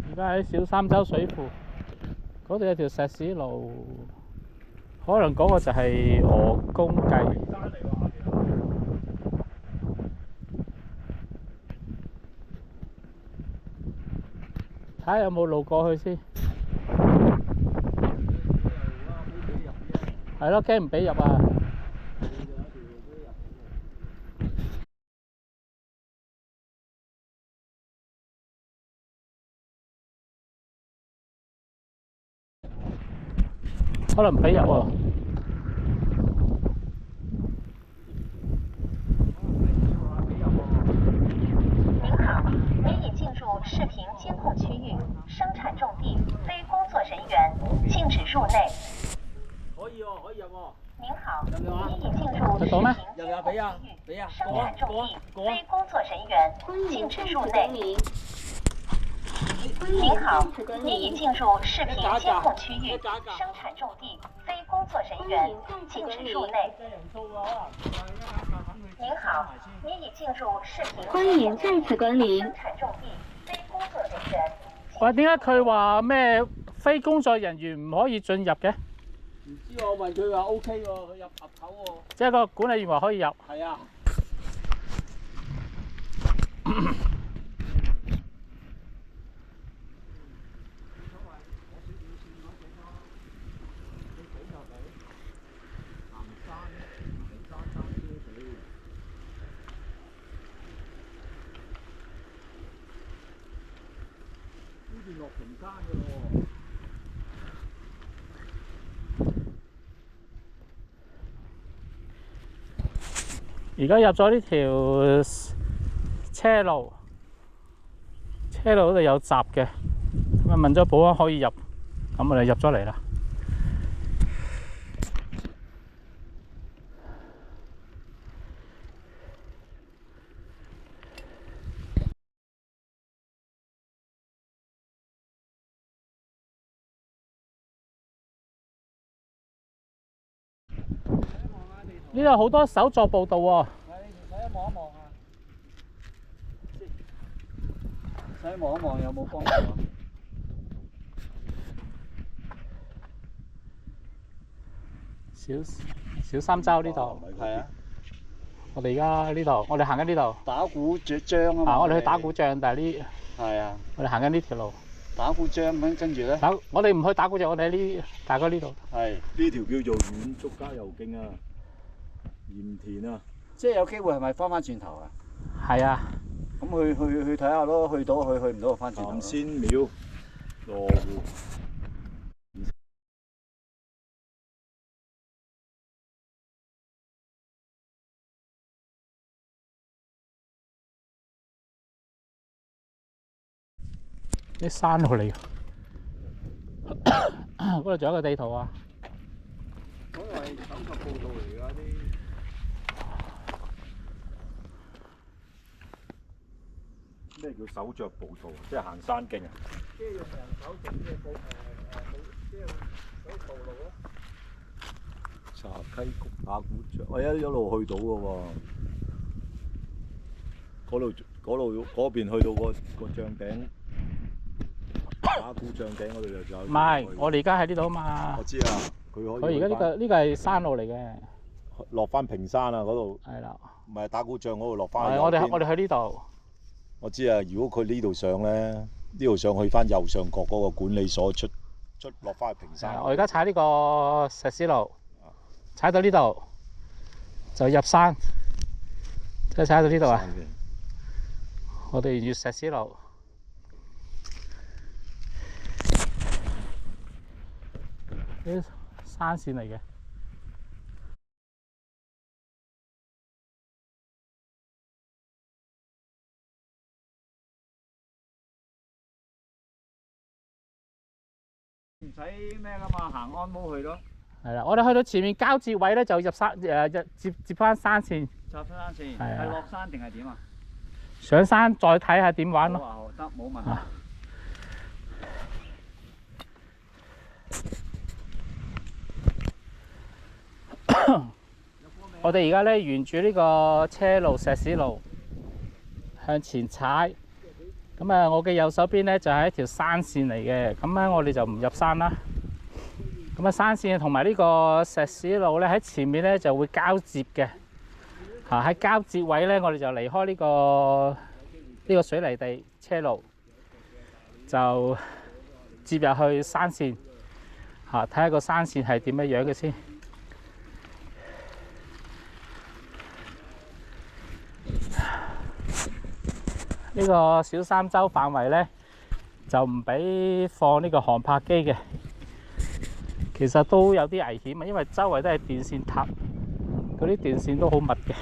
而家喺小三洲水庫嗰度有條石屎路，可能嗰個就係鵝公計。睇下有冇路過去先。係咯，驚唔俾入啊！可能唔俾入喎。您好，您已进入视频监控区域，生产重地，非工作人员，禁止入内。可以喎，可以入喎。您好，您已进入视频监控区域，生产重地，非工作人员，禁止入内。您好，您已进入视频监控区域，生产重地，非工作人员，禁止入内。您好，您已进入视频欢迎再次光临。生產重地，非工作人員。喂，點解佢話咩非工作人員唔可以進入嘅？唔知喎，問佢話 OK 喎，佢入口喎。即係個管理員話可以入。係啊。落平山嘅喎。而家入咗呢條車路，車路嗰度有閘嘅，咁啊問咗保安可以入，咁我哋入咗嚟啦。呢度好多手作步道喎。使望一望啊！使望一望有冇幫助啊？小三洲呢度。係啊。我哋而家呢度，我哋行緊呢度。打鼓章啊嘛。我哋去打鼓仗，但係呢。係啊。我哋行緊呢條路。打鼓章咁跟住咧。我哋唔去打鼓仗，我哋喺呢大概呢度。係。呢條叫做遠足加油徑啊，鹽田啊。即係有機會係咪翻轉頭啊？係啊。咁去睇下咯，去到去唔到就翻轉頭。譚仙廟、羅湖。啲山路嚟㗎，嗰度仲有一個地圖啊！嗰個係手作步道嚟㗎啲。咩叫手作步道？即係行山徑啊！即係用人手整嘅即係嗰啲道路咯。茶溪谷打鼓仗，我一路去到㗎喎。嗰邊去到個帳頂。打鼓帳頂嗰度就有。唔係，我哋而家喺呢度啊嘛。我知啊，佢而家呢個係山路嚟嘅。落翻平山啊！嗰度。係啦。唔係打鼓帳嗰度落翻。係我哋去呢度。我知啊，如果佢呢度上咧，呢度上去翻右上角嗰個管理所出落翻去平山。我而家踩呢個石屎路，踩到呢度就入山，即係踩到呢度啊！我哋越石屎路。啲山線嚟嘅。唔使咩㗎嘛，行安摩去咯。係啦，我哋去到前面交接位咧，就入山接翻山線。插山線係落山定係點啊？上山再睇下點玩咯。好得，冇問題。我哋而家咧沿住呢個車路石屎路向前踩，咁啊，我嘅右手邊咧就係一條山線嚟嘅，咁咧我哋就唔入山啦。咁啊，山線同埋呢個石屎路咧喺前面咧就會交接嘅。喺交接位咧，我哋就離開呢個水泥地車路，就接入去山線。睇下個山線係點樣嘅先。呢個小三洲範圍咧就唔俾放呢個航拍機嘅，其實都有啲危險啊，因為周圍都係電線塔，嗰啲電線都好密嘅。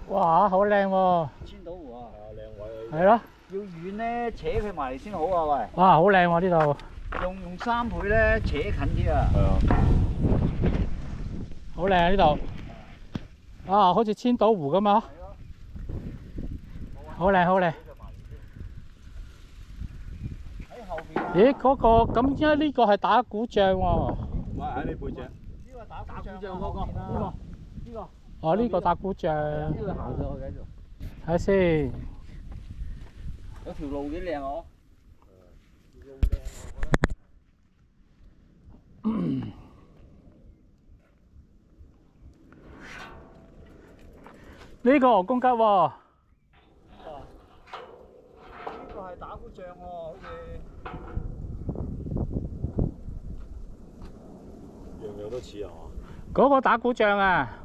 哇，好靚喎！千島湖啊，靚位。係咯。要遠咧，扯佢埋嚟先好啊！喂，哇，好靚喎呢度。用3倍咧，扯近啲啊！係啊。好靚啊呢度。啊，好似千島湖咁啊！好靚好靚。喺後邊啊！咦，嗰個咁，因為呢個係打鼓杖喎。唔係喺你背脊。呢個打鼓杖嗰個，呢個。哦，呢個打鼓杖。呢個行上去繼續。睇下先。有條路幾靚哦！呢個鵝公吉喎。呢個係打鼓杖喎，好似。樣樣都似啊！嗰個打鼓杖啊！